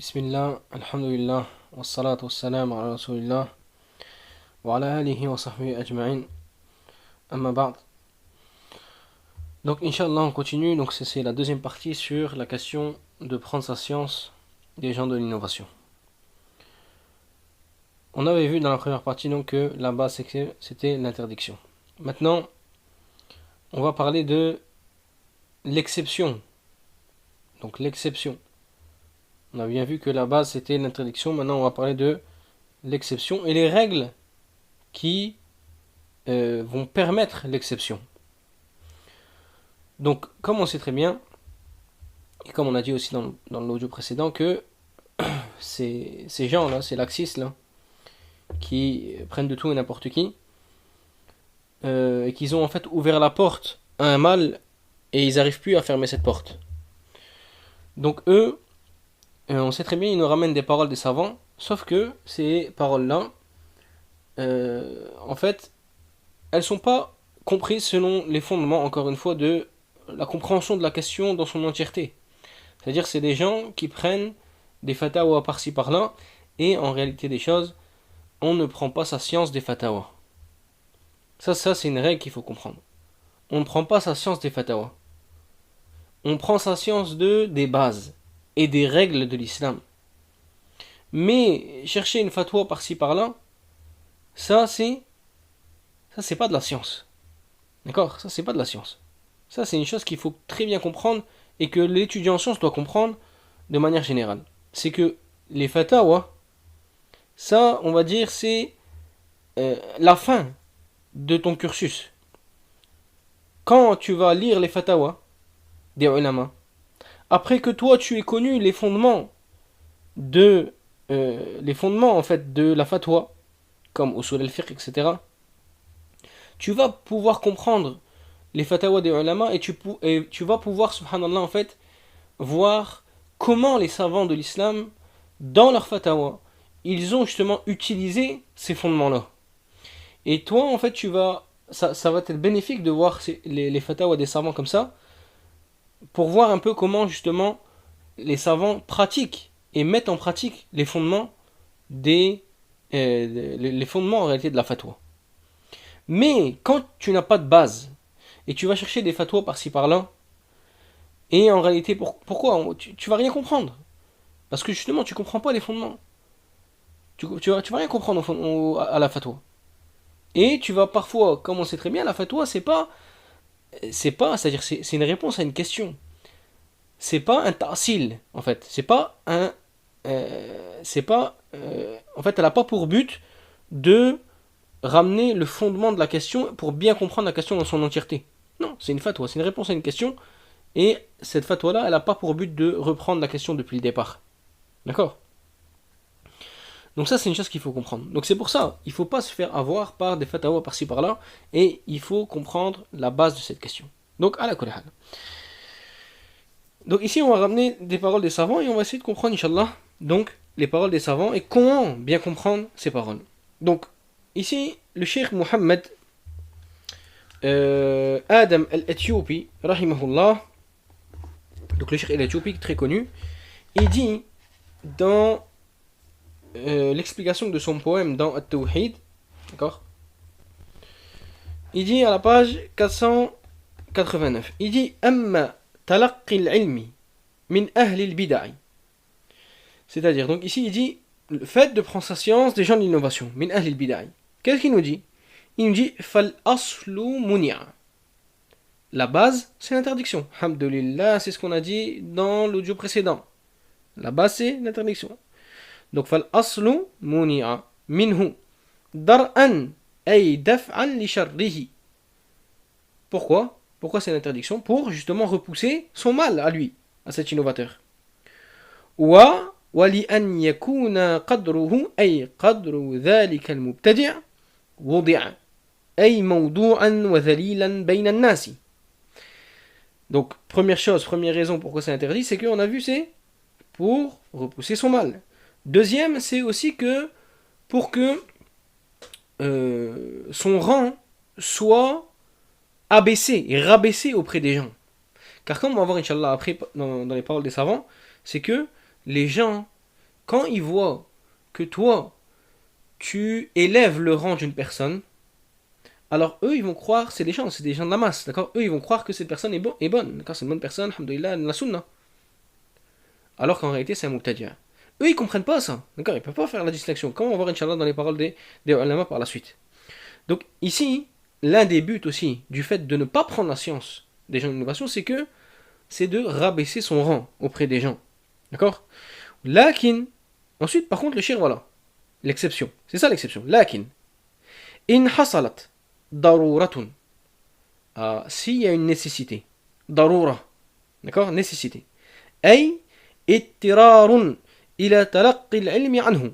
Bismillah, alhamdulillah, wassalatu wassalamu ala rasulillah, wa ala alihi wa sahbihi ajma'in, amma ba'd. Donc, Inch'Allah, on continue. Donc, c'est la deuxième partie sur la question de prendre sa science des gens de l'innovation. On avait vu dans la première partie donc, que la base c'était l'interdiction. Maintenant, on va parler de l'exception. Donc, l'exception. On a bien vu que la base c'était l'interdiction. Maintenant, on va parler de l'exception et les règles qui vont permettre l'exception. Donc, comme on sait très bien, et comme on a dit aussi dans l'audio précédent, que ces gens-là, ces laxistes-là, qui prennent de tout et n'importe qui, et qu'ils ont en fait ouvert la porte à un mal, et ils n'arrivent plus à fermer cette porte. Donc eux, on sait très bien, ils nous ramènent des paroles des savants, sauf que ces paroles-là, en fait, elles sont pas comprises selon les fondements, encore une fois, de la compréhension de la question dans son entièreté. C'est-à-dire c'est des gens qui prennent des fatawas par-ci par-là, et en réalité des choses, on ne prend pas sa science des fatawas. Ça c'est une règle qu'il faut comprendre. On ne prend pas sa science des fatawas. On prend sa science des bases et des règles de l'islam. Mais chercher une fatwa par-ci par-là, ça c'est pas de la science. D'accord? Ça c'est pas de la science. Ça c'est une chose qu'il faut très bien comprendre et que l'étudiant en sciences doit comprendre de manière générale. C'est que les fatawas, ça on va dire c'est la fin de ton cursus. Quand tu vas lire les fatawas des ulama, après que toi tu aies connu les fondements en fait de la fatwa, comme usul al-fiqh, etc., tu vas pouvoir comprendre les fatawas des ulama et tu vas pouvoir, subhanallah, en fait, voir comment les savants de l'islam, dans leurs fatawas, ils ont justement utilisé ces fondements-là. Et toi, en fait, ça va être bénéfique de voir les fatawas des savants comme ça, pour voir un peu comment justement les savants pratiquent et mettent en pratique les fondements les fondements en réalité de la fatwa. Mais quand tu n'as pas de base et tu vas chercher des fatwas par-ci par-là, et en réalité pourquoi tu vas rien comprendre, parce que justement tu comprends pas les fondements. Tu vas rien comprendre à la fatwa. Et tu vas parfois, comme on sait très bien, la fatwa c'est-à-dire c'est une réponse à une question. C'est pas un ta'sil en fait. En fait, elle n'a pas pour but de ramener le fondement de la question pour bien comprendre la question dans son entièreté. Non, c'est une fatwa, c'est une réponse à une question. Et cette fatwa-là, elle n'a pas pour but de reprendre la question depuis le départ. D'accord? Donc ça, c'est une chose qu'il faut comprendre. Donc c'est pour ça, il ne faut pas se faire avoir par des fatwas par-ci par-là, et il faut comprendre la base de cette question. Donc, à la kulli hal. Donc ici, on va ramener des paroles des savants et on va essayer de comprendre, Inch'Allah, donc les paroles des savants et comment bien comprendre ces paroles. Donc, ici, le cheikh Mohammed Adam al-Éthiopi, rahimahullah, donc le cheikh al-Éthiopi très connu, il dit dans l'explication de son poème dans At-Tawhid, d'accord, il dit à la page 489, il dit Amma talaqqi al-ilmi min ahli al-bid'ah. C'est-à-dire, donc ici il dit le fait de prendre sa science des gens de l'innovation, min ahli al-bid'ah. Qu'est-ce qu'il nous dit? Il nous dit fal aslu munia. La base, c'est l'interdiction. Alhamdulillah, c'est ce qu'on a dit dans l'audio précédent. La base, c'est l'interdiction. Donc, fal aslu munia minhu dar'an ay daf'an li sharrihi. Pourquoi c'est l'interdiction? Pour justement repousser son mal à lui, à cet innovateur. Wa ولأن يكون قدره أي قدر ذلك المبتدع وضع أي موضوعا وذليلا بين الناس. Donc, première raison pourquoi c'est interdit, c'est qu'on a vu, c'est pour repousser son mal. Deuxième, c'est aussi que pour que son rang soit abaissé et rabaissé auprès des gens. Car comme on va voir, Inch'Allah, après dans les paroles des savants, c'est que les gens quand ils voient que toi, tu élèves le rang d'une personne, alors eux, ils vont croire, c'est des gens de la masse, d'accord? Eux, ils vont croire que cette personne est bonne, d'accord? C'est une bonne personne, alhamdoulilah, la sunna. Alors qu'en réalité, c'est un mubtadi'a. Eux, ils comprennent pas ça, d'accord? Ils peuvent pas faire la distinction. Comme on va voir, Inch'Allah, dans les paroles des ulama par la suite. Donc, ici, l'un des buts aussi du fait de ne pas prendre la science des gens d'innovation, c'est de rabaisser son rang auprès des gens. D'accord? Lakin, ensuite, par contre, le shir, voilà. L'exception. C'est ça l'exception. Lakin, in hasalat daruratun. S'il y a une nécessité. Darura. D'accord? Nécessité. Ay ittirarun ila talaqqi al-ilmi anhu.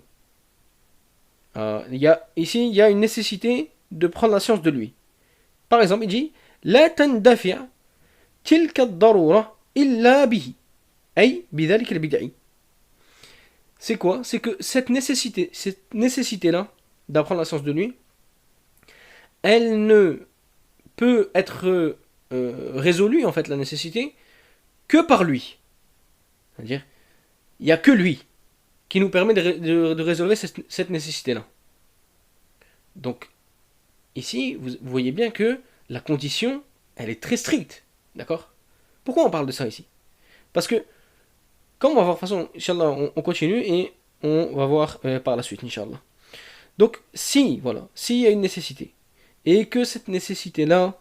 Ici, il y a une nécessité de prendre la science de lui. Par exemple, il dit La tandafi' tilka ad-darura illa bihi. Ay bidhalik al-bid'i. C'est quoi? C'est que cette nécessité-là d'apprendre la science de lui, elle ne peut être résolue, en fait, la nécessité, que par lui. C'est-à-dire, il n'y a que lui qui nous permet de résolver cette nécessité-là. Donc, ici, vous voyez bien que la condition, elle est très stricte. D'accord? Pourquoi on parle de ça ici? Parce que, comme on va voir, de toute façon, Inch'Allah, on continue et on va voir par la suite, Inch'Allah. Donc, s'il y a une nécessité, et que cette nécessité-là,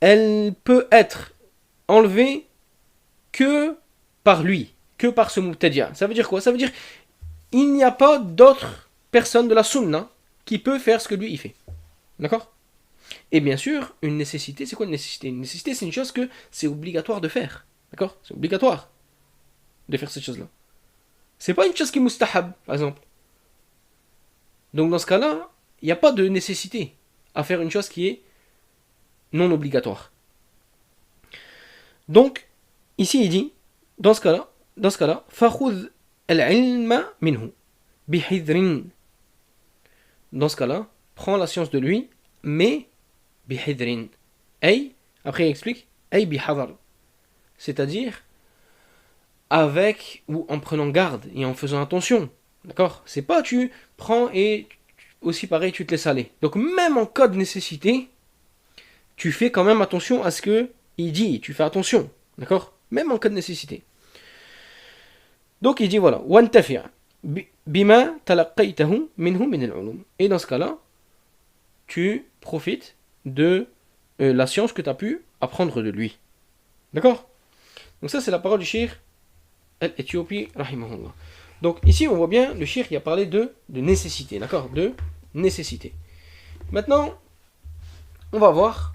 elle peut être enlevée que par lui, que par ce mubtadi'a. Ça veut dire quoi? Ça veut dire il n'y a pas d'autre personne de la sunna qui peut faire ce que lui il fait. D'accord? Et bien sûr, une nécessité, c'est quoi une nécessité? Une nécessité, c'est une chose que c'est obligatoire de faire. D'accord? C'est obligatoire de faire cette chose-là. C'est pas une chose qui est mustahab, par exemple. Donc dans ce cas-là, il n'y a pas de nécessité à faire une chose qui est non obligatoire. Donc, ici il dit, dans ce cas-là, فَخُذْ الْعِلْمَ مِنْهُ بِحِذْرٍ. Dans ce cas-là, prends la science de lui, mais بِحِذْرٍ. Après il explique, بِحَذَرٍ. C'est-à-dire, avec ou en prenant garde et en faisant attention. D'accord? C'est pas tu prends et aussi pareil tu te laisses aller. Donc même en cas de nécessité, tu fais quand même attention à ce que il dit, tu fais attention. D'accord? Même en cas de nécessité. Donc il dit voilà, وَانْتَفِعْ بِمَا تَلَقَّيْتَهُ مِنْهُ مِنَ الْعُلُومِ. Et dans ce cas-là, tu profites de la science que tu as pu apprendre de lui. D'accord? Donc ça c'est la parole du Cheikh Al-Éthiopie, rahimahullah. Donc ici on voit bien, le Cheikh il a parlé de nécessité, d'accord? De nécessité. Maintenant, on va voir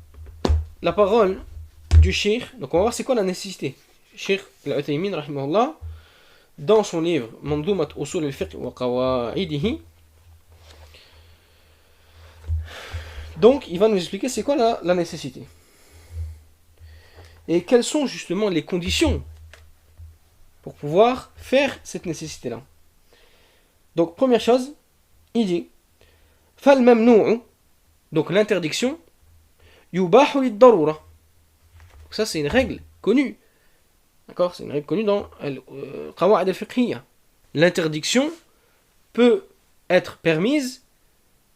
la parole du Cheikh. Donc on va voir c'est quoi la nécessité. Cheikh Al-Uthaymin, rahimahullah, dans son livre Mandumat Usul al-Fiqh wa Qawa'idihi. Donc il va nous expliquer c'est quoi la nécessité. Et quelles sont justement les conditions pour pouvoir faire cette nécessité-là. Donc première chose, il dit Fal mamnu'u, donc l'interdiction, yubahu lid-darura. Ça c'est une règle connue. D'accord? C'est une règle connue dans Qawa'id al-Fiqhiyya. L'interdiction peut être permise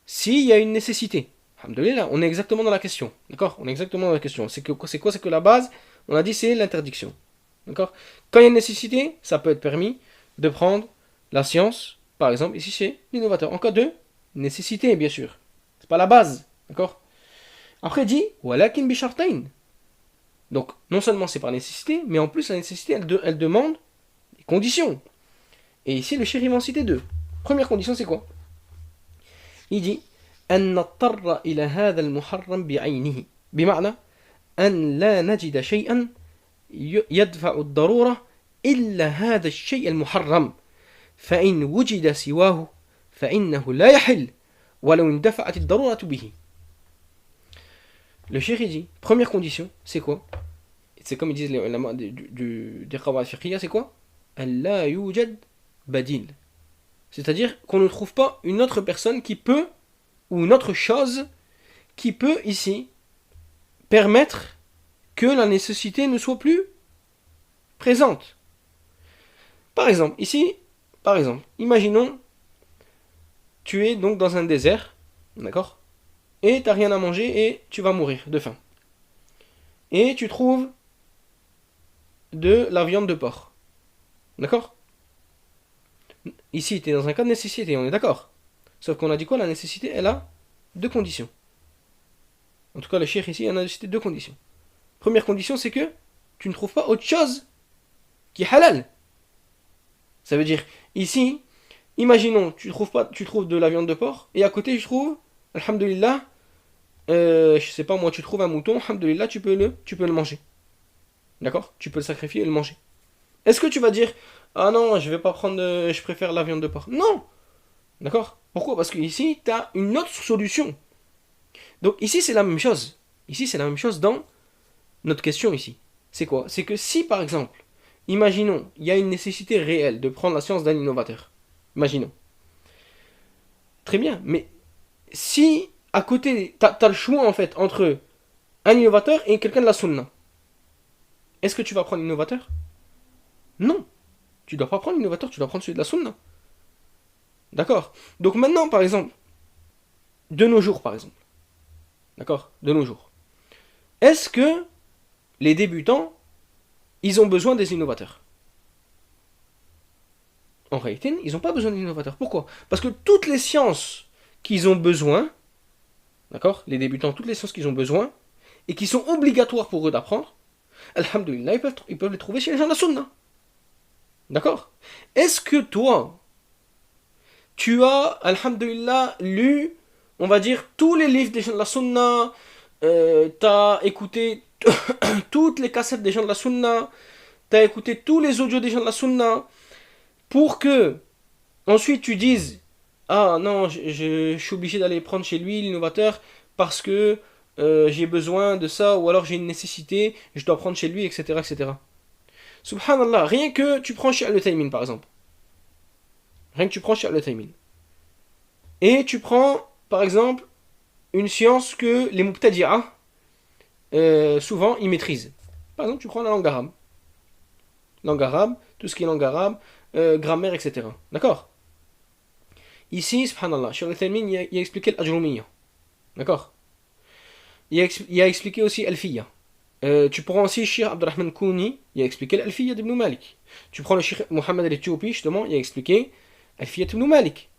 s'il y a une nécessité. Alhamdulillah, on est exactement dans la question. D'accord? On est exactement dans la question. C'est quoi? C'est que la base, on a dit c'est l'interdiction. D'accord? Quand il y a une nécessité, ça peut être permis de prendre la science, par exemple, ici chez l'innovateur. En cas de nécessité, bien sûr. C'est pas la base. D'accord? Après, il dit walakin bi shartain. Donc, non seulement c'est par nécessité, mais en plus, la nécessité, elle demande des conditions. Et ici, le chéri va en citer deux. Première condition, c'est quoi? Il dit أن نضطر إلى هذا المحرم بعينه بمعنى أن لا نجد شيئا يدفع الضرورة إلا هذا الشيء المحرم فإن وجد سواه فإنه لا يحل ولو اندفعت الضرورة به. Le chéri dit, première condition, c'est quoi? C'est comme ils disent les ulama des qawa'id fiqhiyya, c'est quoi? La yujad badil. C'est-à-dire qu'on ne trouve pas une autre personne qui peut, ou une autre chose qui peut ici permettre que la nécessité ne soit plus présente. Par exemple, ici, par exemple, imaginons, tu es donc dans un désert, d'accord? Et tu n'as rien à manger et tu vas mourir de faim. Et tu trouves de la viande de porc, d'accord? Ici, tu es dans un cas de nécessité, on est d'accord? Sauf qu'on a dit quoi? La nécessité, elle a deux conditions. En tout cas, le cheikh ici, il en a cité deux conditions. Première condition, c'est que tu ne trouves pas autre chose qui est halal. Ça veut dire, ici, imaginons, tu trouves de la viande de porc, et à côté, je trouve, alhamdulillah, je sais pas moi, tu trouves un mouton, alhamdulillah, tu peux le manger. D'accord? Tu peux le sacrifier et le manger. Est-ce que tu vas dire, ah non, je vais pas prendre, je préfère la viande de porc? Non! D'accord? Pourquoi? Parce que ici, tu as une autre solution. Donc ici, c'est la même chose. Ici, c'est la même chose dans notre question ici. C'est quoi? C'est que si, par exemple, imaginons, il y a une nécessité réelle de prendre la science d'un innovateur. Imaginons. Très bien, mais si à côté, tu as le choix en fait entre un innovateur et quelqu'un de la sunna, est-ce que tu vas prendre l'innovateur? Non. Tu dois pas prendre l'innovateur, tu dois prendre celui de la sunna. D'accord? Donc maintenant, par exemple, de nos jours, par exemple, d'accord? De nos jours. Est-ce que les débutants, ils ont besoin des innovateurs? En réalité, ils n'ont pas besoin d'innovateurs. Pourquoi? Parce que toutes les sciences qu'ils ont besoin, d'accord? Les débutants, toutes les sciences qu'ils ont besoin, et qui sont obligatoires pour eux d'apprendre, alhamdoulilah, ils peuvent les trouver chez les gens de la sunna. D'accord? Est-ce que toi, tu as, alhamdulillah, lu, on va dire, tous les livres des gens de la sunna, t'as écouté toutes les cassettes des gens de la sunna, t'as écouté tous les audios des gens de la sunna, pour que ensuite tu dises, ah non, je suis obligé d'aller prendre chez lui l'innovateur parce que j'ai besoin de ça, ou alors j'ai une nécessité, je dois prendre chez lui, etc. etc. Subhanallah, rien que tu prends chez Al-Taymin par exemple. Rien que tu prends chez Al-Taymin. Et tu prends, par exemple, une science que les Mubtadi'a, souvent, ils maîtrisent. Par exemple, tu prends la langue arabe. Langue arabe, tout ce qui est langue arabe, grammaire, etc. D'accord? Ici, subhanallah, sur Al-Taymin, il a expliqué l'Ajrumiyya. D'accord? Il a expliqué aussi Al-Fiyya. Tu prends aussi Cheikh Abdurrahman Kouni, il a expliqué l'Alfiyya d'Ibn Malik. Tu prends le Cheikh Mohammed al-Éthiopi, justement, il a expliqué Alfiyya d'Ibn Malik.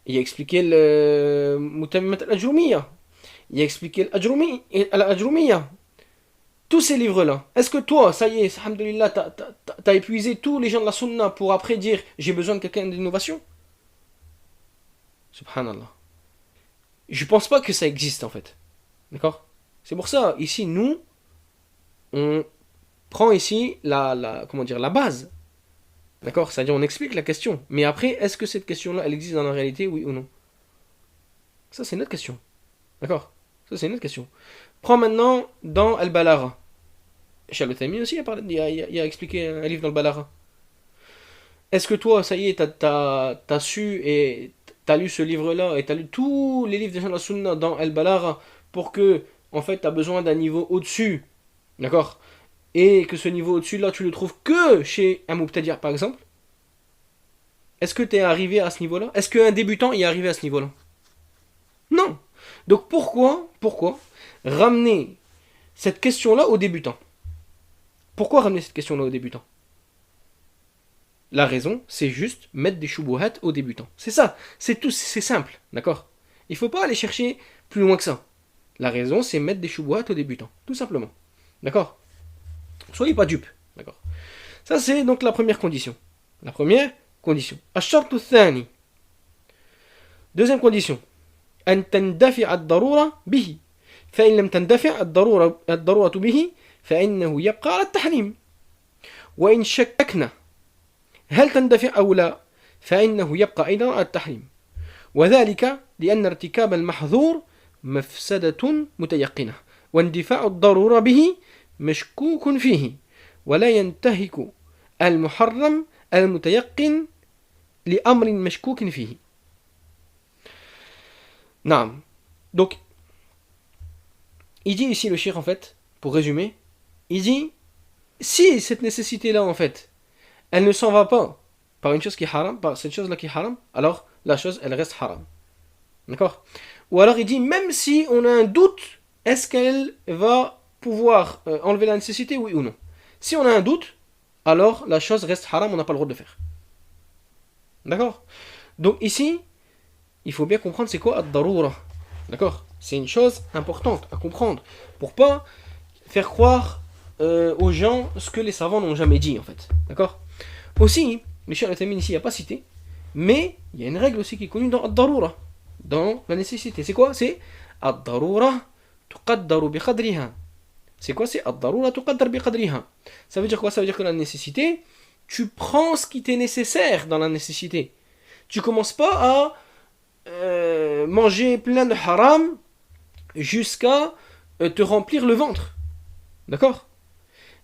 Il a expliqué le Mutammimat al-Ajrumiyya. Il a expliqué l'Ajrumiyya. Tous ces livres-là. Est-ce que toi, ça y est, alhamdoulilah, t'as épuisé tous les gens de la sunna pour après dire j'ai besoin de quelqu'un d'innovation? Subhanallah. Je pense pas que ça existe en fait. D'accord? C'est pour ça, ici, nous, on prend ici comment dire, la base. D'accord? C'est-à-dire on explique la question. Mais après, est-ce que cette question-là, elle existe dans la réalité, oui ou non? Ça, c'est une autre question. D'accord? Ça, c'est une autre question. Prends maintenant dans Al-Balara. Cheikh Al-Uthaymin aussi il a expliqué un livre dans le Balara. Est-ce que toi, ça y est, t'as su et t'as lu ce livre-là et t'as lu tous les livres des gens de la Sunna dans Al-Balara pour que, en fait, t'as besoin d'un niveau au-dessus? D'accord? Et que ce niveau au-dessus là, tu le trouves que chez un Mubtadi' par exemple? Est-ce que tu es arrivé à ce niveau-là? Est-ce qu'un débutant y est arrivé à ce niveau-là? Non. Donc pourquoi ramener cette question-là aux débutants? Pourquoi ramener cette question-là aux débutants? La raison, c'est juste mettre des shubuhat aux débutants. C'est ça, c'est tout, c'est simple, d'accord? Il ne faut pas aller chercher plus loin que ça. La raison, c'est mettre des shubuhat aux débutants, tout simplement. D'accord? Soyez pas dupes, d'accord? Ça, c'est donc la première condition. La première condition. Ash-shartu thani. Deuxième condition. أن تندفع الضرورة به فإن لم تندفع الضرورة به فإنه يبقى على التحريم وإن شككنا هل تندفع أو لا فإنه يبقى أيضا على التحريم وذلك لأن ارتكاب المحظور مفسدة متيقنة واندفاع الضرورة به مشكوك فيه ولا ينتهك المحرم المتيقن لأمر مشكوك فيه. Naam. Donc, il dit ici le shir en fait, pour résumer, il dit si cette nécessité-là en fait, elle ne s'en va pas par une chose qui est haram, par cette chose-là qui est haram, alors la chose, elle reste haram. D'accord? Ou alors il dit, même si on a un doute, est-ce qu'elle va pouvoir enlever la nécessité, oui ou non? Si on a un doute, alors la chose reste haram, on n'a pas le droit de le faire. D'accord? Donc ici, il faut bien comprendre c'est quoi ad-darura. D'accord? C'est une chose importante à comprendre pour pas faire croire aux gens ce que les savants n'ont jamais dit en fait. D'accord? Aussi, Michel Al-Tamin ici n'a pas cité, mais il y a une règle aussi qui est connue dans ad-darura, dans la nécessité. C'est quoi? C'est ad-darura tuqaddaru bi qadriha. C'est quoi? C'est ad-darura tuqaddar bi qadriha. Ça veut dire quoi? Ça veut dire que la nécessité, tu prends ce qui t'est nécessaire dans la nécessité. Tu commences pas à manger plein de haram jusqu'à te remplir le ventre. D'accord?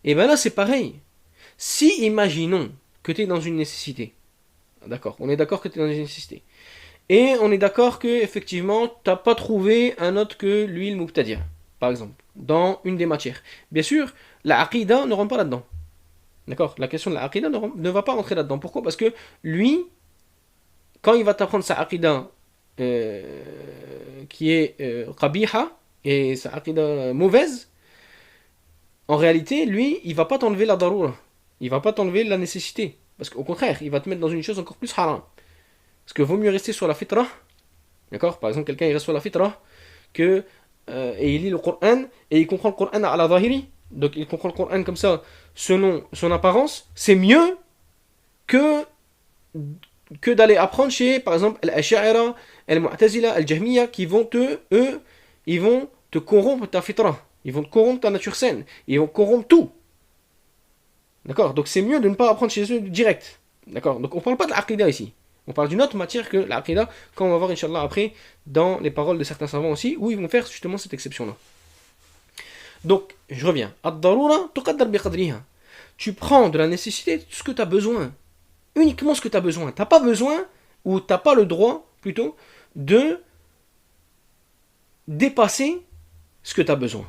Et bien là, c'est pareil. Si, imaginons que tu es dans une nécessité, d'accord, on est d'accord que tu es dans une nécessité, et on est d'accord que effectivement, tu n'as pas trouvé un autre que l'huile mubtadia, par exemple, dans une des matières. Bien sûr, la aqida ne rentre pas là-dedans. D'accord? La question de la aqida ne va pas rentrer là-dedans. Pourquoi? Parce que lui, quand il va t'apprendre sa aqida qui est qabiha, et sa aqida mauvaise, en réalité, lui, il va pas t'enlever la darura. Il va pas t'enlever la nécessité. Parce qu'au contraire, il va te mettre dans une chose encore plus haram. Parce que vaut mieux rester sur la fitra. D'accord? Par exemple, quelqu'un il reste sur la fitra que, et il lit le Coran et il comprend le Coran à la zahiri. Donc il comprend le Coran comme ça, selon son apparence. C'est mieux que, que d'aller apprendre chez, par exemple, Al-Ash'ara, Al-Mu'tazila, Al-Jahmiya, qui vont eux, ils vont te corrompre ta fitra. Ils vont te corrompre ta nature saine. Ils vont corrompre tout. D'accord? Donc c'est mieux de ne pas apprendre chez eux direct. D'accord? Donc on ne parle pas de l'aqida ici. On parle d'une autre matière que l'aqida, comme on va voir Inch'Allah après, dans les paroles de certains savants aussi, où ils vont faire justement cette exception-là. Donc, je reviens. Ad-darura tuqaddar bi qadriha. Tu prends de la nécessité ce que tu as besoin. Uniquement ce que tu as besoin. Tu n'as pas besoin, ou tu n'as pas le droit, plutôt, de dépasser ce que tu as besoin.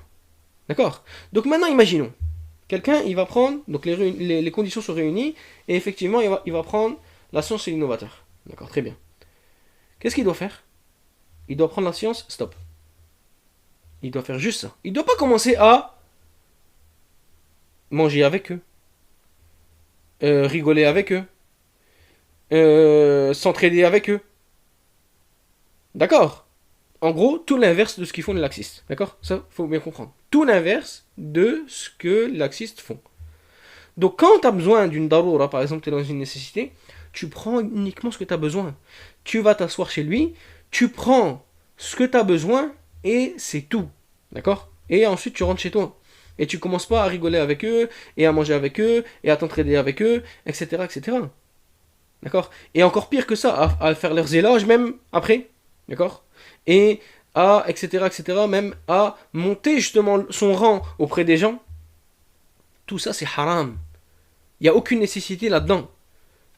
D'accord? Donc maintenant, imaginons. Quelqu'un, il va prendre, donc les conditions sont réunies, et effectivement, il va prendre la science et l'innovateur. D'accord, très bien. Qu'est-ce qu'il doit faire? Il doit prendre la science, stop. Il doit faire juste ça. Il ne doit pas commencer à manger avec eux, rigoler avec eux, s'entraider avec eux. D'accord? En gros, tout l'inverse de ce qu'ils font les laxistes. D'accord? Ça, faut bien comprendre. Tout l'inverse de ce que les laxistes font. Donc, quand tu as besoin d'une daroura, par exemple, tu es dans une nécessité, tu prends uniquement ce que tu as besoin. Tu vas t'asseoir chez lui, tu prends ce que tu as besoin et c'est tout. D'accord? Et ensuite, tu rentres chez toi. Et tu commences pas à rigoler avec eux, et à manger avec eux, et à t'entraider avec eux, etc. etc. D'accord? Et encore pire que ça, à faire leurs éloges même après. D'accord? Et à, etc., etc., même à monter justement son rang auprès des gens. Tout ça, c'est haram. Il n'y a aucune nécessité là-dedans.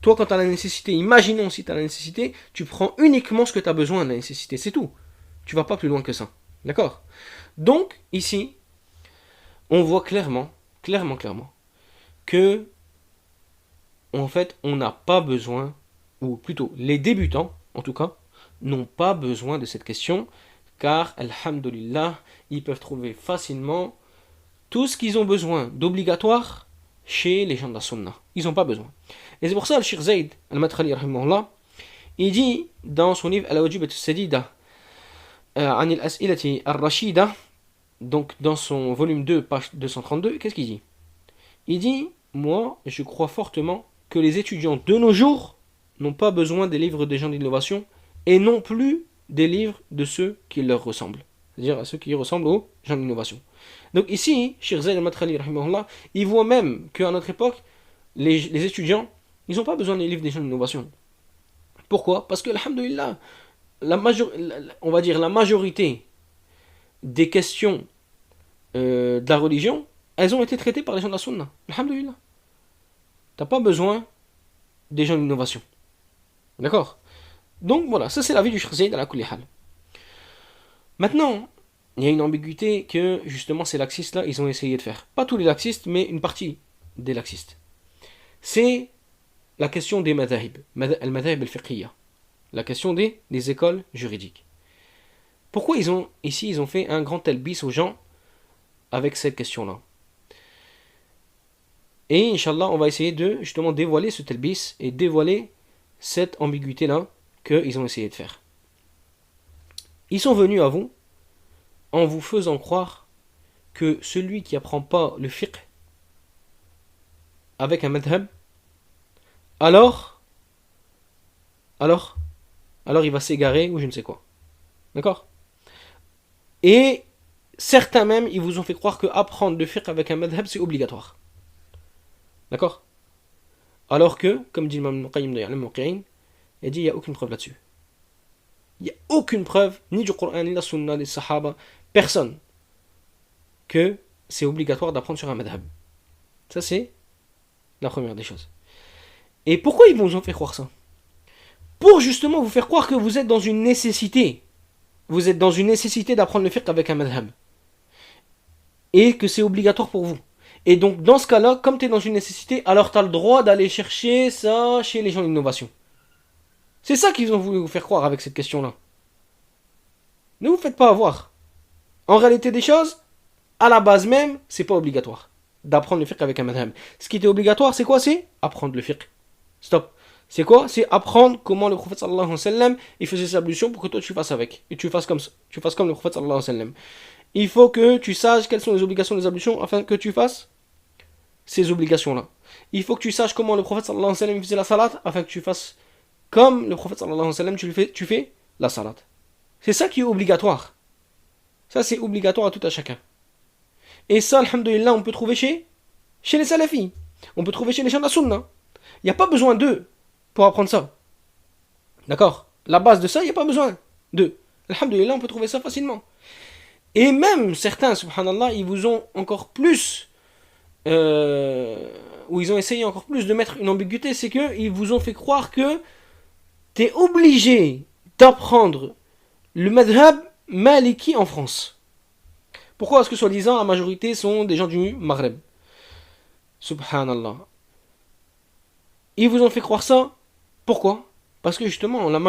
Toi, quand tu as la nécessité, imaginons si tu as la nécessité, tu prends uniquement ce que tu as besoin de la nécessité, c'est tout. Tu vas pas plus loin que ça. D'accord? Donc, ici, on voit clairement, que, en fait, on n'a pas besoin, ou plutôt, les débutants, en tout cas, n'ont pas besoin de cette question, car, alhamdulillah, ils peuvent trouver facilement tout ce qu'ils ont besoin d'obligatoire chez les gens de la sunna. Ils n'ont pas besoin. Et c'est pour ça, le Cheikh Zayd al-Madkhali, il dit dans son livre Al-Wajibat al-Sadida, An al-As'ilati al-Rashida, donc dans son volume 2, page 232, qu'est-ce qu'il dit? Il dit, moi, je crois fortement que les étudiants de nos jours n'ont pas besoin des livres des gens d'innovation et non plus des livres de ceux qui leur ressemblent. C'est-à-dire à ceux qui ressemblent aux gens d'innovation. Donc ici, Cheikh Zayd al-Madkhali, il voit même qu'à notre époque, les étudiants, ils n'ont pas besoin des livres des gens d'innovation. Pourquoi? Parce que, alhamdoulilah, on va dire la majorité des questions de la religion, elles ont été traitées par les gens de la sunna. Alhamdoulilah. T'as pas besoin des gens d'innovation. D'accord? Donc voilà, ça c'est l'avis du Cheikh Zayd à la kulli hal. Maintenant, il y a une ambiguïté que justement ces laxistes là, ils ont essayé de faire. Pas tous les laxistes, mais une partie des laxistes. C'est la question des madhahib, al-madhahib al-fiqhiyya, la question des écoles juridiques. Pourquoi ils ont fait un grand talbis aux gens avec cette question-là? Et Inch'Allah, on va essayer de justement dévoiler ce talbis et dévoiler cette ambiguïté-là qu'ils ont essayé de faire. Ils sont venus à vous en vous faisant croire que celui qui apprend pas le fiqh avec un madhab, alors il va s'égarer ou je ne sais quoi. D'accord? Et certains même, ils vous ont fait croire que apprendre le fiqh avec un madhab, c'est obligatoire. D'accord? Alors que, comme dit l'imam Qayyim de Ya'lam al-Muqayyin, il a dit il n'y a aucune preuve là-dessus. Il n'y a aucune preuve, ni du Coran, ni de la Sunna, des Sahaba, personne, que c'est obligatoire d'apprendre sur un madhab. Ça, c'est la première des choses. Et pourquoi ils vous ont fait croire ça? Pour justement vous faire croire que vous êtes dans une nécessité. Vous êtes dans une nécessité d'apprendre le fiqh avec un madhab. Et que c'est obligatoire pour vous. Et donc, dans ce cas-là, comme tu es dans une nécessité, alors tu as le droit d'aller chercher ça chez les gens d'innovation. C'est ça qu'ils ont voulu vous faire croire avec cette question-là. Ne vous faites pas avoir. En réalité des choses, à la base même, c'est pas obligatoire d'apprendre le fiqh avec un madhab. Ce qui était obligatoire, c'est quoi? C'est apprendre le fiqh. Stop. C'est quoi? C'est apprendre comment le prophète sallallahu alayhi wa sallam il faisait sa ablution pour que toi tu fasses avec. Et tu fasses comme ça. Tu fasses comme le prophète sallallahu alayhi wa sallam. Il faut que tu saches quelles sont les obligations des ablutions afin que tu fasses ces obligations-là. Il faut que tu saches comment le prophète sallallahu alayhi wa sallam faisait la salat afin que tu fasses comme le prophète sallallahu alayhi wa sallam tu fais la salat. C'est ça qui est obligatoire. Ça c'est obligatoire à tout à chacun. Et ça, alhamdoulilah, on peut trouver chez les salafis. On peut trouver chez les gens de la sunna. Il n'y a pas besoin d'eux pour apprendre ça. D'accord? La base de ça, il n'y a pas besoin d'eux. Alhamdoulilah, on peut trouver ça facilement. Et même certains, subhanallah, ils vous ont encore plus, ou ils ont essayé encore plus de mettre une ambiguïté, c'est qu'ils vous ont fait croire que tu es obligé d'apprendre le madhab maliki en France. Pourquoi? Parce que soi-disant, la majorité sont des gens du Maghreb. Subhanallah. Ils vous ont fait croire ça. Pourquoi? Parce que justement, la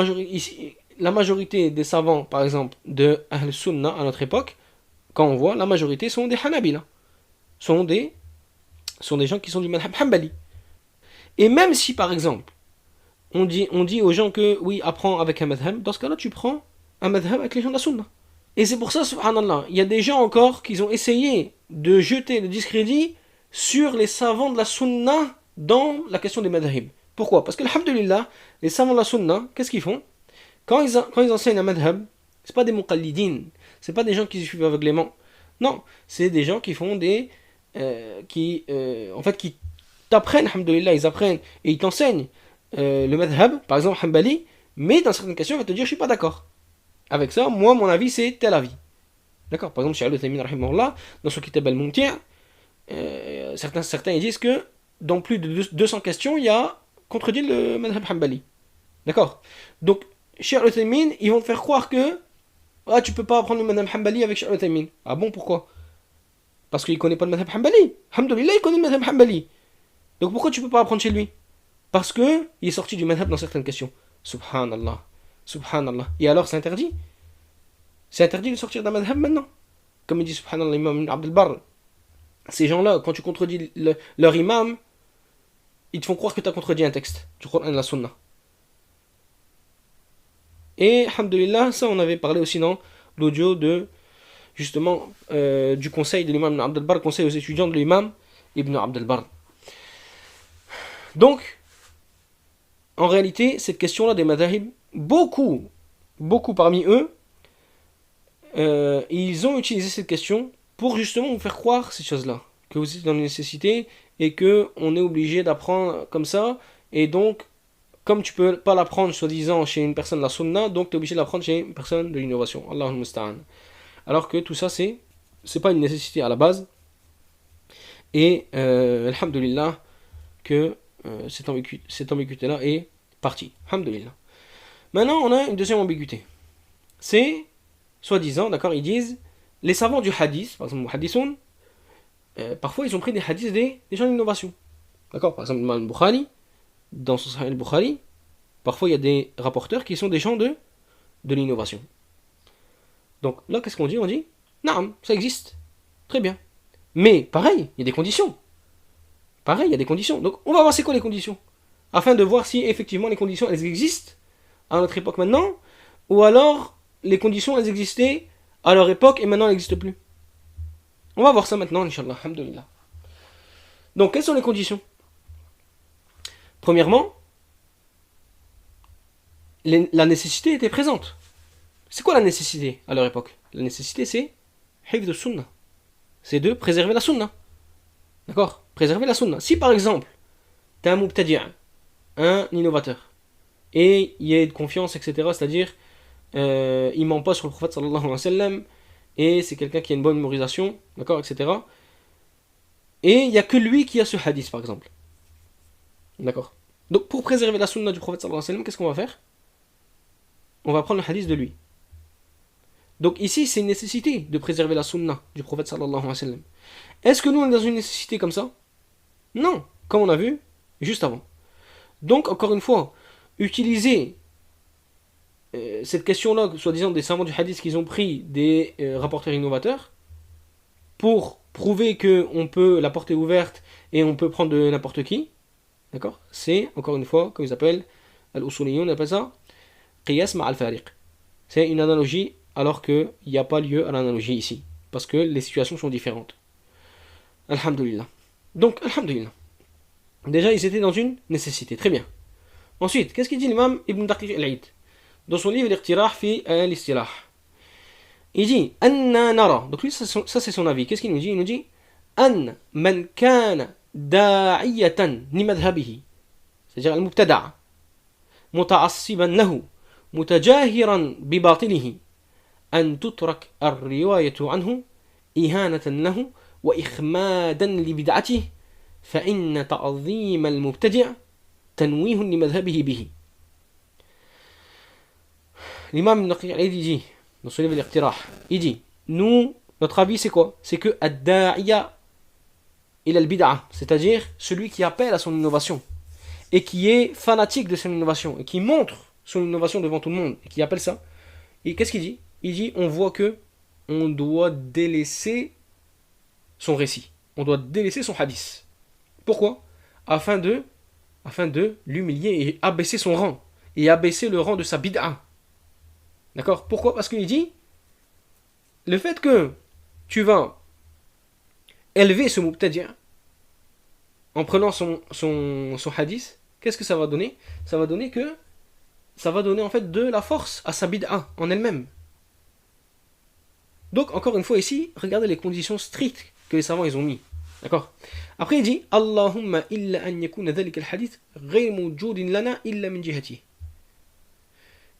majorité des savants, par exemple, de Ahl Sunnah à notre époque, quand on voit, la majorité sont des Hanabila. Sont des gens qui sont du madhab Hanbali. Et même si, par exemple, on dit aux gens que, oui, apprends avec un madhab, dans ce cas-là, tu prends un madhab avec les gens de la Sunnah. Et c'est pour ça, subhanallah, il y a des gens encore qui ont essayé de jeter le discrédit sur les savants de la Sunnah dans la question des madhab. Pourquoi? Parce que, alhamdulillah, les savants de la Sunna, qu'est-ce qu'ils font? Quand ils enseignent un madhab, c'est pas des muqallidin, c'est pas des gens qui suivent aveuglément. Non, c'est des gens qui font qui t'apprennent, alhamdulillah, ils apprennent et ils t'enseignent le madhab, par exemple, hanbali, mais dans certaines questions, il va te dire, je suis pas d'accord. Avec ça, moi, mon avis, c'est tel avis. D'accord? Par exemple, Cheikh Al-Uthaymin, rahimahullah, dans son kitab al-Mumti', certains ils disent que dans plus de 200 questions, il y a contredit le madhab hanbali. D'accord? Donc, Cheikh Al-Uthaymin, ils vont te faire croire que tu peux pas apprendre le madhab hanbali avec Cheikh Al-Uthaymin. Ah bon, pourquoi? Parce qu'il connaît pas le madhab hanbali. Alhamdulillah, il connaît le madhab hanbali. Donc pourquoi tu peux pas apprendre chez lui? Parce que il est sorti du madhab dans certaines questions. Subhanallah. Subhanallah. Et alors, c'est interdit? C'est interdit de sortir d'un madhab maintenant? Comme il dit subhanallah l'imam Abd al-Barr. Ces gens-là, quand tu contredis leur imam, ils te font croire que tu as contredit un texte du Coran et de la Sunna. Et, alhamdulillah, ça on avait parlé aussi dans l'audio de, justement, du conseil de l'imam Abd al-Barr, conseil aux étudiants de l'imam Ibn Abd al-Barr. Donc, en réalité, cette question-là des madhahib, beaucoup parmi eux, ils ont utilisé cette question pour justement vous faire croire ces choses-là, que vous êtes dans une nécessité et que on est obligé d'apprendre comme ça, et donc comme tu peux pas l'apprendre soi-disant chez une personne de la sunna, donc tu es obligé de l'apprendre chez une personne de l'innovation. Allahumma musta'an. Alors que tout ça c'est pas une nécessité à la base, et alhamdulillah que cette ambiguïté là est partie. Alhamdulillah. Maintenant on a une deuxième ambiguïté. C'est soi-disant, d'accord, ils disent les savants du hadith, par exemple hadithoun, parfois ils ont pris des hadiths des gens d'innovation. D'accord, par exemple Imam Bukhari, dans son Sahih al-Bukhari, parfois il y a des rapporteurs qui sont des gens de l'innovation. Donc là, qu'est-ce qu'on dit? On dit, naam, ça existe. Très bien. Mais pareil, il y a des conditions. Pareil, il y a des conditions. Donc on va voir c'est quoi les conditions. Afin de voir si effectivement les conditions, elles existent à notre époque maintenant, ou alors les conditions, elles existaient à leur époque et maintenant elles n'existent plus. On va voir ça maintenant, Inch'Allah, alhamdoulilah. Donc, quelles sont les conditions? Premièrement, la nécessité était présente. C'est quoi la nécessité à leur époque? La nécessité, c'est hifd sunnah. C'est de préserver la sunna. D'accord? Préserver la sunna. Si par exemple, tu es un mubtadi', un innovateur, et il y a de confiance, etc., c'est-à-dire, il ment pas sur le prophète sallallahu alayhi wa sallam, et c'est quelqu'un qui a une bonne mémorisation, d'accord, etc. Et il n'y a que lui qui a ce hadith, par exemple. D'accord. Donc, pour préserver la sunna du prophète sallallahu alayhi wa sallam, qu'est-ce qu'on va faire? On va prendre le hadith de lui. Donc, ici, c'est une nécessité de préserver la sunna du prophète sallallahu alayhi wa sallam. Est-ce que nous, on est dans une nécessité comme ça? Non, comme on a vu juste avant. Donc, encore une fois, utiliser cette question-là, soi-disant des savants du hadith qu'ils ont pris des rapporteurs innovateurs, pour prouver qu'on peut la porter ouverte et on peut prendre de n'importe qui, d'accord? C'est, encore une fois, comme ils appellent, al-usuliyoun, on appelle ça qiyas ma'al fariq. C'est une analogie alors qu'il n'y a pas lieu à l'analogie ici, parce que les situations sont différentes. Alhamdulillah. Donc, alhamdulillah. Déjà, ils étaient dans une nécessité, très bien. Ensuite, qu'est-ce qu'il dit l'imam Ibn Daqiq al-Aid dans son livre L'Iqtirah fi al-Istilah? Il dit Anna nara. Donc lui, ça c'est son avis. Qu'est-ce qu'il nous dit? Il nous dit An man kana da'iyatan li madhhabihi, c'est-à-dire al-mubtada' muta'assiban lahu mutajahiran bi batilihi, an tutrak ar-riwayatu anhu ihanatan lahu wa ikhmadan li bid'atihi fa inna ta'zim al-mubtadi' tanwih li madhhabihi bihi. L'imam Ibn Daqiq al-Aid dit dans son livre L'Iqtirah, il dit, nous, notre avis c'est quoi? C'est que ad-da'iya ila al-bid'a, c'est-à-dire celui qui appelle à son innovation et qui est fanatique de son innovation et qui montre son innovation devant tout le monde et qui appelle ça. Et qu'est-ce qu'il dit? Il dit, on voit que on doit délaisser son récit, on doit délaisser son hadith. Pourquoi? Afin de l'humilier et abaisser son rang et abaisser le rang de sa bid'a. D'accord? Pourquoi? Parce qu'il dit, le fait que tu vas élever ce mubtadi' en prenant son hadith, qu'est-ce que ça va donner? Ça va donner en fait de la force à sa bid'a en elle-même. Donc, encore une fois ici, regardez les conditions strictes que les savants ils ont mis. D'accord? Après il dit, Allahumma illa an yakuna dhalika al-hadith ghayr mawjudin lana illa min jihati.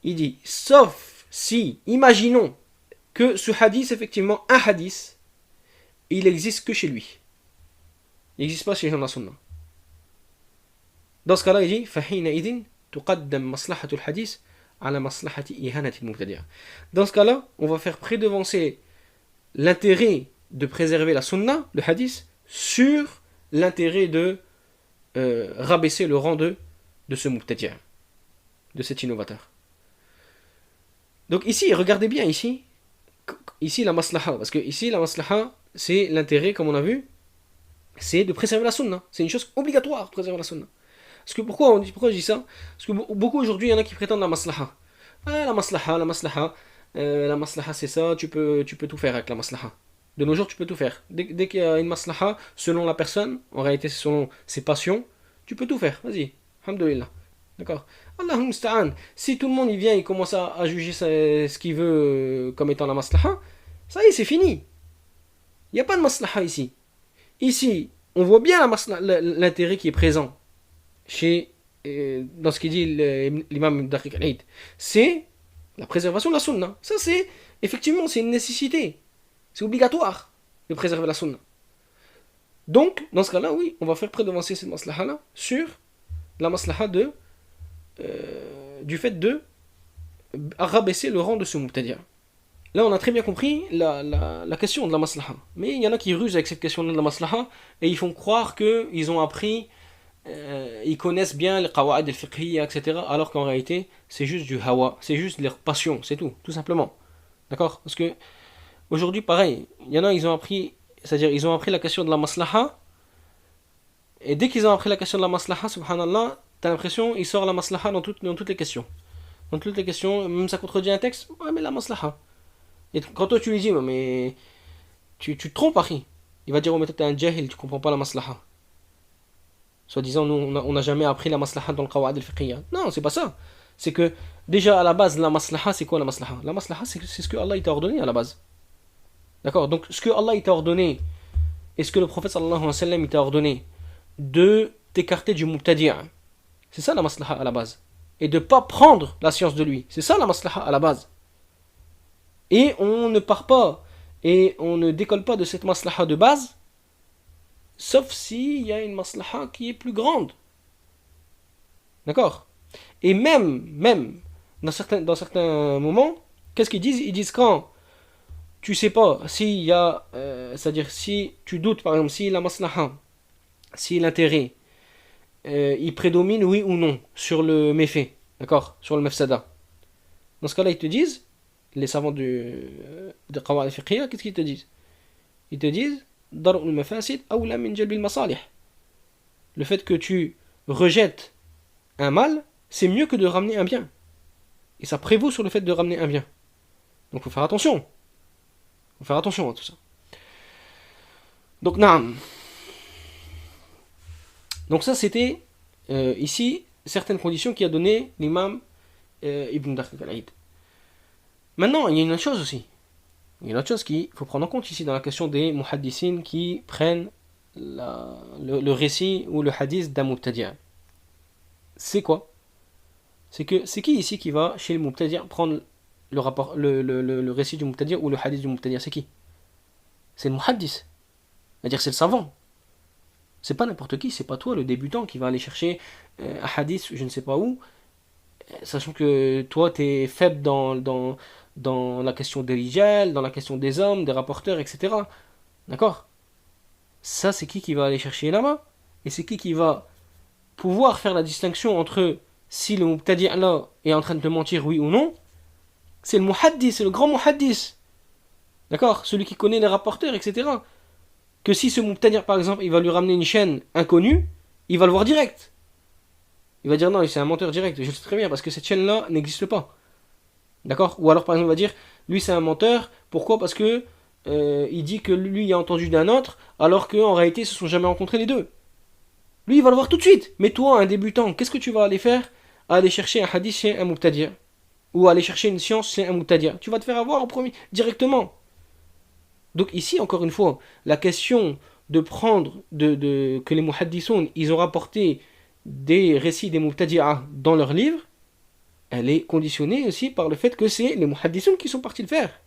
Il dit, sauf si, imaginons que ce hadith, effectivement, un hadith, il n'existe que chez lui. Il n'existe pas chez les gens de la sunna. Dans ce cas-là, il dit فَحِينَ إِذٍ تُقَدَّمْ مَصْلَحَةُ الْحَدِيثِ عَلَى مَصْلَحَةِ إِهَانَةِ الْمُبْتَدِعِ. Dans ce cas-là, on va faire prédevancer l'intérêt de préserver la sunna, le hadith, sur l'intérêt de rabaisser le rang de ce mubtadi', de cet innovateur. Donc ici, regardez bien ici la maslaha, parce que ici la maslaha, c'est l'intérêt, comme on a vu, c'est de préserver la sunna. C'est une chose obligatoire de préserver la sunna. Parce que pourquoi je dis ça? Parce que beaucoup aujourd'hui, il y en a qui prétendent la maslaha. Ah, la maslaha c'est ça, tu peux tout faire avec la maslaha. De nos jours, tu peux tout faire. Dès qu'il y a une maslaha, selon la personne, en réalité selon ses passions, tu peux tout faire. Vas-y, alhamdoulilah. D'accord? Allahumma musta'an. Si tout le monde il vient, il commence à juger ce qu'il veut comme étant la maslaha, ça y est, c'est fini. Il n'y a pas de maslaha ici. Ici, on voit bien l'intérêt qui est présent dans ce qu'il dit l'imam Ibn Daqiq al-Aid. C'est la préservation de la sunna. Ça, c'est effectivement, c'est une nécessité. C'est obligatoire de préserver la sunna. Donc, dans ce cas-là, oui, on va faire prédevancer cette maslaha-là sur la maslaha du fait de rabaisser le rang de ce mubtadi'. Là, on a très bien compris la question de la maslaha. Mais il y en a qui rusent avec cette question de la maslaha et ils font croire qu'ils ont appris ils connaissent bien les qawa'id al-fiqhiyya, etc. Alors qu'en réalité, c'est juste du hawa, c'est juste leur passion, c'est tout simplement. D'accord? Parce que aujourd'hui, pareil, il y en a, ils ont appris, c'est-à-dire ils ont appris la question de la maslaha, et dès qu'ils ont appris la question de la maslaha, subhanallah, t'as l'impression qu'ils sortent la maslaha dans toutes les questions. Dans toutes les questions, même ça contredit un texte, ouais, mais la maslaha. Et quand toi tu lui dis, ouais, mais tu te trompes, Harry, il va dire, oh, mais toi t'es un jahil, tu comprends pas la maslaha. Soit disant, nous, on n'a jamais appris la maslaha dans le qawa'id al-fiqhiyya. Non, c'est pas ça. C'est que, déjà, à la base, la maslaha, c'est quoi la maslaha? La maslaha, c'est ce que Allah il t'a ordonné à la base. D'accord? Donc, ce que Allah il t'a ordonné, et ce que le prophète sallallahu alayhi wa sallam il t'a ordonné, de t'écarter du mubtadi'. C'est ça la maslaha à la base. Et de ne pas prendre la science de lui. C'est ça la maslaha à la base. Et on ne part pas, et on ne décolle pas de cette maslaha de base, sauf s'il y a une maslaha qui est plus grande. D'accord? Et même, dans certains moments, qu'est-ce qu'ils disent? Ils disent quand tu sais pas s'il y a, c'est-à-dire si tu doutes, par exemple, si la maslaha, si l'intérêt, il prédomine oui ou non sur le méfait, d'accord? Sur le mafsada. Dans ce cas-là, ils te disent, les savants de Qawa'id al-Fiqhiyya, qu'est-ce qu'ils te disent? Ils te disent, Dar'ul mafasid awla min jalbil masalih. Le fait que tu rejettes un mal, c'est mieux que de ramener un bien. Et ça prévaut sur le fait de ramener un bien. Donc il faut faire attention. Il faut faire attention à tout ça. Donc, naam. Donc ça, c'était ici certaines conditions qui a donné l'imam Ibn Daqiq al-Aïd. Maintenant, il y a une autre chose aussi. Il y a une autre chose qu'il faut prendre en compte ici dans la question des muhaddissines qui prennent le récit ou le hadith d'un mubtadi'. C'est quoi? C'est qui ici qui va chez le mubtadi' prendre le récit du mubtadi' ou le hadith du mubtadi'? C'est qui? C'est le muhaddis. C'est-à-dire c'est le savant. C'est pas n'importe qui, c'est pas toi le débutant qui va aller chercher un hadith je ne sais pas où, sachant que toi t'es faible dans la question des rijal, dans la question des hommes, des rapporteurs, etc. D'accord? Ça c'est qui va aller chercher là-bas? Et c'est qui va pouvoir faire la distinction entre si le mubtadi' là est en train de te mentir oui ou non? C'est le muhaddis, c'est le grand muhaddis. D'accord? Celui qui connaît les rapporteurs, etc. Que si ce mubtadi' par exemple il va lui ramener une chaîne inconnue, il va le voir direct. Il va dire non, c'est un menteur direct, je le sais très bien parce que cette chaîne là n'existe pas. D'accord? Ou alors par exemple il va dire lui c'est un menteur, pourquoi? Parce que il dit que lui il a entendu d'un autre alors qu'en réalité ils se sont jamais rencontrés les deux. Lui il va le voir tout de suite. Mais toi un débutant, qu'est-ce que tu vas aller faire? Aller chercher un hadith chez un mubtadi' ou aller chercher une science chez un mubtadi'. Tu vas te faire avoir en premier directement. Donc ici, encore une fois, la question de prendre, que les muhaddissoun, ils ont rapporté des récits des mubtadi'a dans leurs livres, elle est conditionnée aussi par le fait que c'est les muhaddissoun qui sont partis le faire.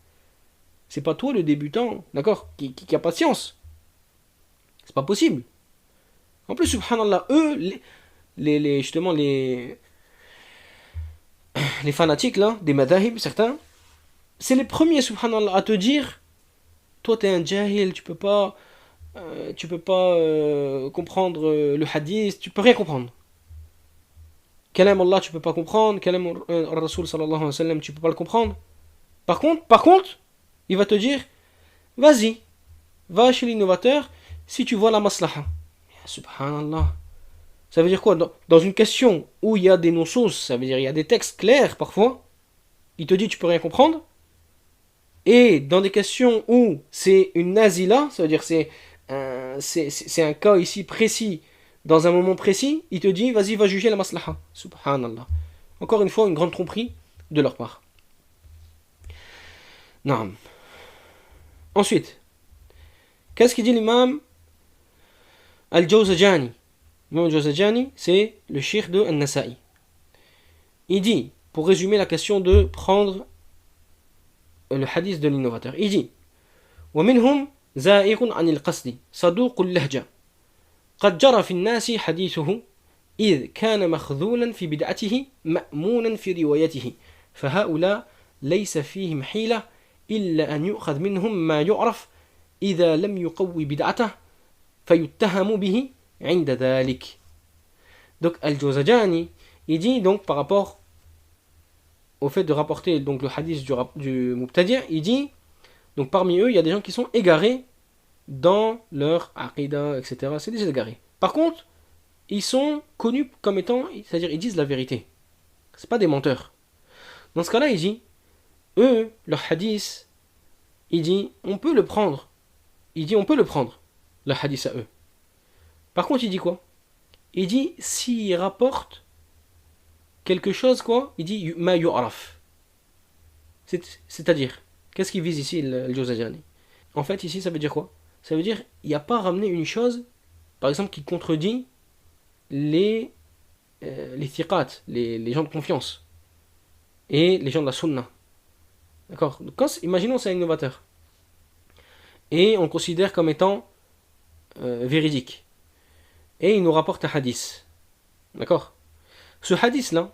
C'est pas toi le débutant, d'accord, qui a pas de science. C'est pas possible. En plus, subhanallah, eux, justement, les fanatiques là, des madahib, certains, c'est les premiers, subhanallah, à te dire toi t'es un jahil, tu peux pas comprendre le hadith, tu peux rien comprendre. Kalam Allah tu peux pas comprendre, Kalam Rasul sallallahu alayhi wa sallam tu peux pas le comprendre. Par contre, il va te dire, vas-y, va chez l'innovateur si tu vois la maslaha. Subhanallah. Ça veut dire quoi? Dans une question où il y a des non-sources, ça veut dire il y a des textes clairs parfois, il te dit tu peux rien comprendre. Et dans des questions où c'est une nazila, ça veut dire c'est un cas ici précis, dans un moment précis, il te dit vas-y va juger la maslaha. Subhanallah. Encore une fois une grande tromperie de leur part. Naam. Ensuite, qu'est-ce qu'il dit l'imam Al-Jawzajani? L'imam Al-Jawzajani, c'est le cheikh de An-Nasa'i. Il dit, pour résumer la question de prendre le hadith de l'innovateur, il dit ومنهم زائغ عن القصد صدوق اللهجة قد جرى في الناس حديثه إذ كان مخذولا في بدعته مأمونا في روايته فهؤلاء ليس فيهم حيلة إلا أن يؤخذ منهم ما يعرف إذا لم يقوي بدعته فيتهم به عند ذلك. Donc Al-Jawzajani, il dit donc par rapport au fait de rapporter donc le hadith du Mubtadi', il dit donc parmi eux il y a des gens qui sont égarés dans leur aqidah, etc. C'est des égarés. Par contre, ils sont connus comme étant, c'est-à-dire ils disent la vérité. C'est pas des menteurs. Dans ce cas-là, il dit, eux, leur hadith, il dit, on peut le prendre. Il dit, on peut le prendre, le hadith à eux. Par contre, il dit quoi? Il dit, s'ils rapportent quelque chose, quoi, il dit, ma yu'raf. C'est-à-dire, qu'est-ce qu'il vise ici, le Jawzajani? En fait, ici, ça veut dire quoi? Ça veut dire, il n'y a pas ramené une chose, par exemple, qui contredit les thiqat, les gens de confiance, et les gens de la sunna. D'accord? Donc, imaginons c'est un innovateur. Et on le considère comme étant véridique. Et il nous rapporte un hadith. D'accord? Ce hadith-là,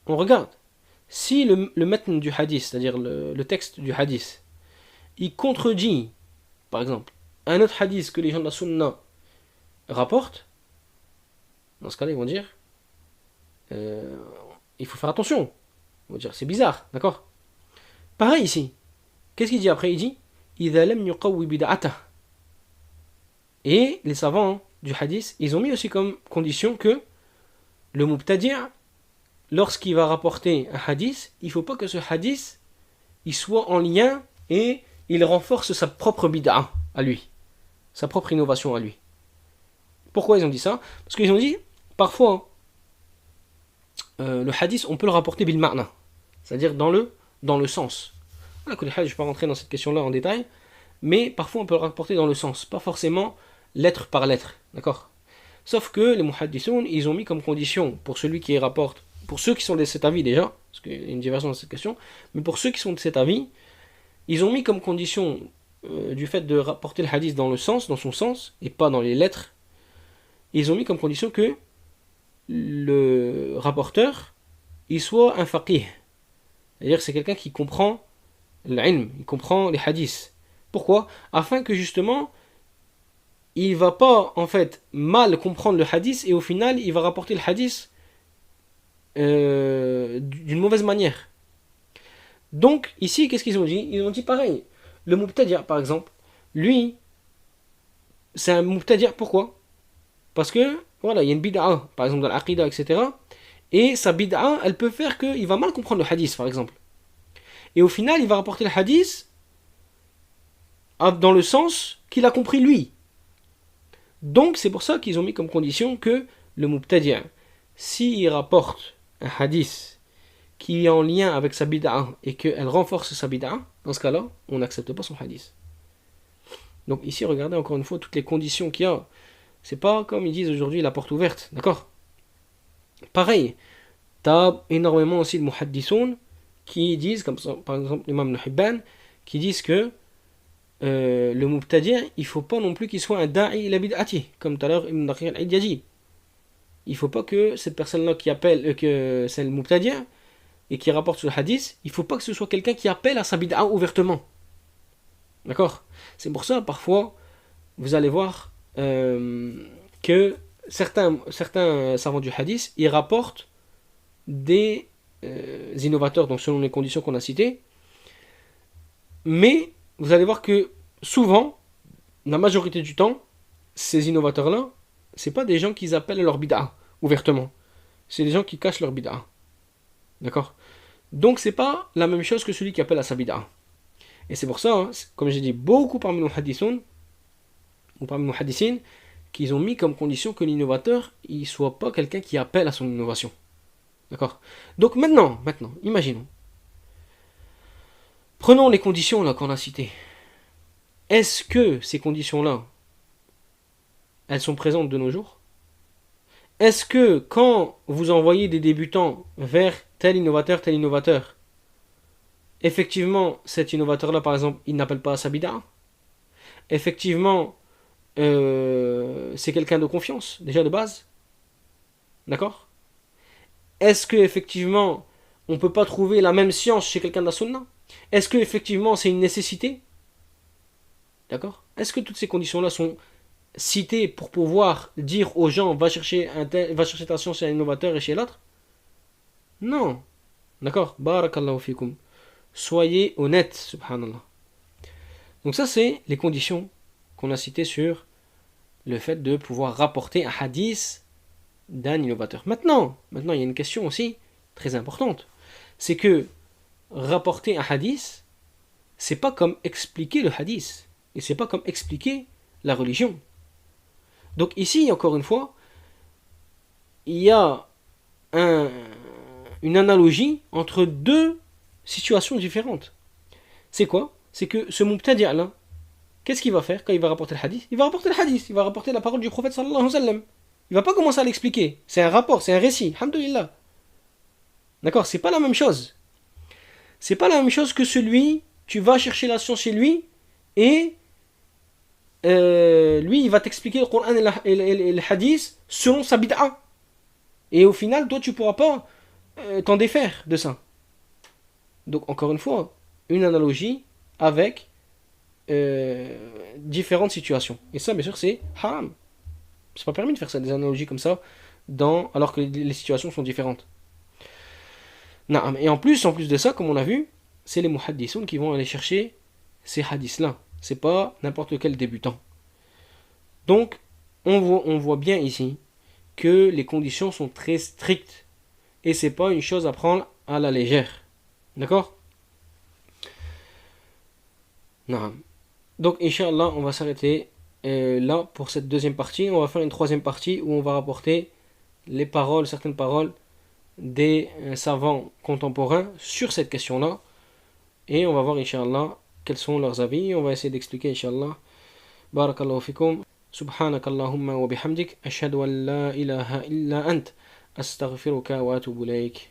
on regarde. Si le matn du hadith, c'est-à-dire le texte du hadith, il contredit, par exemple, un autre hadith que les gens de la sunna rapportent, dans ce cas-là, ils vont dire il faut faire attention. Ils vont dire c'est bizarre, d'accord? Pareil ici. Qu'est-ce qu'il dit après? Il dit إِذَا لَمْ يُقَوِّ بِدَعَتَهُ. Et les savants du hadith, ils ont mis aussi comme condition que le mubtadi', lorsqu'il va rapporter un hadith, il ne faut pas que ce hadith il soit en lien et il renforce sa propre bid'a à lui, sa propre innovation à lui. Pourquoi ils ont dit ça? Parce qu'ils ont dit, parfois, le hadith, on peut le rapporter bil ma'na, c'est-à-dire dans le sens. Je ne vais pas rentrer dans cette question-là en détail, mais parfois on peut le rapporter dans le sens, pas forcément lettre par lettre, d'accord? Sauf que les muhaddithoun, ils ont mis comme condition, pour celui qui rapporte, pour ceux qui sont de cet avis déjà, parce qu'il y a une diversion dans cette question, mais pour ceux qui sont de cet avis, ils ont mis comme condition du fait de rapporter le hadith dans le sens, dans son sens, et pas dans les lettres, ils ont mis comme condition que le rapporteur, il soit un faqih. C'est-à-dire que c'est quelqu'un qui comprend l'ilm, il comprend les hadiths. Pourquoi? Afin que justement, il va pas en fait mal comprendre le hadith et au final, il va rapporter le hadith d'une mauvaise manière. Donc, ici, qu'est-ce qu'ils ont dit? Ils ont dit pareil. Le mubtadi' par exemple, lui, c'est un mubtadi', pourquoi? Parce que, voilà, il y a une bid'a, par exemple dans l'aqidah, etc. Et sa bid'a, elle peut faire qu'il va mal comprendre le hadith, par exemple. Et au final, il va rapporter le hadith dans le sens qu'il a compris lui. Donc, c'est pour ça qu'ils ont mis comme condition que le mubtadi', s'il rapporte un hadith qui est en lien avec sa bid'a et qu'elle renforce sa bid'a, dans ce cas-là, on n'accepte pas son hadith. Donc ici, regardez encore une fois toutes les conditions qu'il y a. C'est pas comme ils disent aujourd'hui la porte ouverte, d'accord? Pareil, t'as énormément aussi de muhaddithoun qui disent, comme ça, par exemple l'imam Ibn Hibban, qui disent que le mubtadi', il faut pas non plus qu'il soit un da'i ila bid'ati, comme tout à l'heure Ibn Daqiq al-Eid a dit. Il faut pas que cette personne-là qui appelle, que c'est le mubtadi' et qui rapporte sur le hadith, il faut pas que ce soit quelqu'un qui appelle à sa bid'a ouvertement. D'accord? C'est pour ça, parfois, vous allez voir que certains savants du hadith, ils rapportent des innovateurs, donc selon les conditions qu'on a citées, mais vous allez voir que souvent, la majorité du temps, ces innovateurs-là, c'est pas des gens qui appellent à leur bid'a ouvertement. C'est des gens qui cachent leur bid'a. D'accord? Donc c'est pas la même chose que celui qui appelle à sa bid'a. Et c'est pour ça, hein, comme j'ai dit, beaucoup parmi nos hadithons, ou parmi nos hadithines, qu'ils ont mis comme condition que l'innovateur, il soit pas quelqu'un qui appelle à son innovation. D'accord? Donc maintenant, imaginons. Prenons les conditions là qu'on a citées. Est-ce que ces conditions-là, elles sont présentes de nos jours? Est-ce que quand vous envoyez des débutants vers tel innovateur, effectivement, cet innovateur-là, par exemple, il n'appelle pas à sa bid'a? Effectivement, c'est quelqu'un de confiance, déjà de base. D'accord? Est-ce que effectivement, on ne peut pas trouver la même science chez quelqu'un de la sunna? Est-ce que effectivement, c'est une nécessité? D'accord? Est-ce que toutes ces conditions-là sont cité pour pouvoir dire aux gens va chercher ta science chez un innovateur et chez l'autre? Non. D'accord? Barakallahu fikum. Soyez honnête, subhanallah. Donc ça, c'est les conditions qu'on a citées sur le fait de pouvoir rapporter un hadith d'un innovateur. Maintenant, il y a une question aussi très importante. C'est que rapporter un hadith, c'est pas comme expliquer le hadith. Et c'est pas comme expliquer la religion. Donc ici, encore une fois, il y a une analogie entre deux situations différentes. C'est quoi? C'est que ce mubtadi' là, qu'est-ce qu'il va faire quand il va rapporter le hadith? Il va rapporter le hadith, il va rapporter la parole du prophète sallallahu alayhi wa sallam. Il va pas commencer à l'expliquer. C'est un rapport, c'est un récit. Alhamdulillah. D'accord? C'est pas la même chose. C'est pas la même chose que celui, tu vas chercher la science chez lui et lui, il va t'expliquer le Coran et le hadith selon sa bid'a. Et au final, toi, tu pourras pas t'en défaire de ça. Donc, encore une fois, une analogie avec différentes situations. Et ça, bien sûr, c'est haram. C'est pas permis de faire ça, des analogies comme ça, alors que les situations sont différentes. Non, et en plus de ça, comme on a vu, c'est les muhaddissoun qui vont aller chercher ces hadiths-là. C'est pas n'importe quel débutant. Donc, on voit bien ici que les conditions sont très strictes. Et c'est pas une chose à prendre à la légère. D'accord? Non. Donc, Inch'Allah, on va s'arrêter là pour cette deuxième partie. On va faire une troisième partie où on va rapporter les paroles, certaines paroles des savants contemporains sur cette question-là. Et on va voir, Inch'Allah, quels sont leurs avis. On va essayer d'expliquer, Inch'Allah. Barakallahu fikum. سبحانك اللهم وبحمدك أشهد أن لا إله إلا أنت أستغفرك وأتوب إليك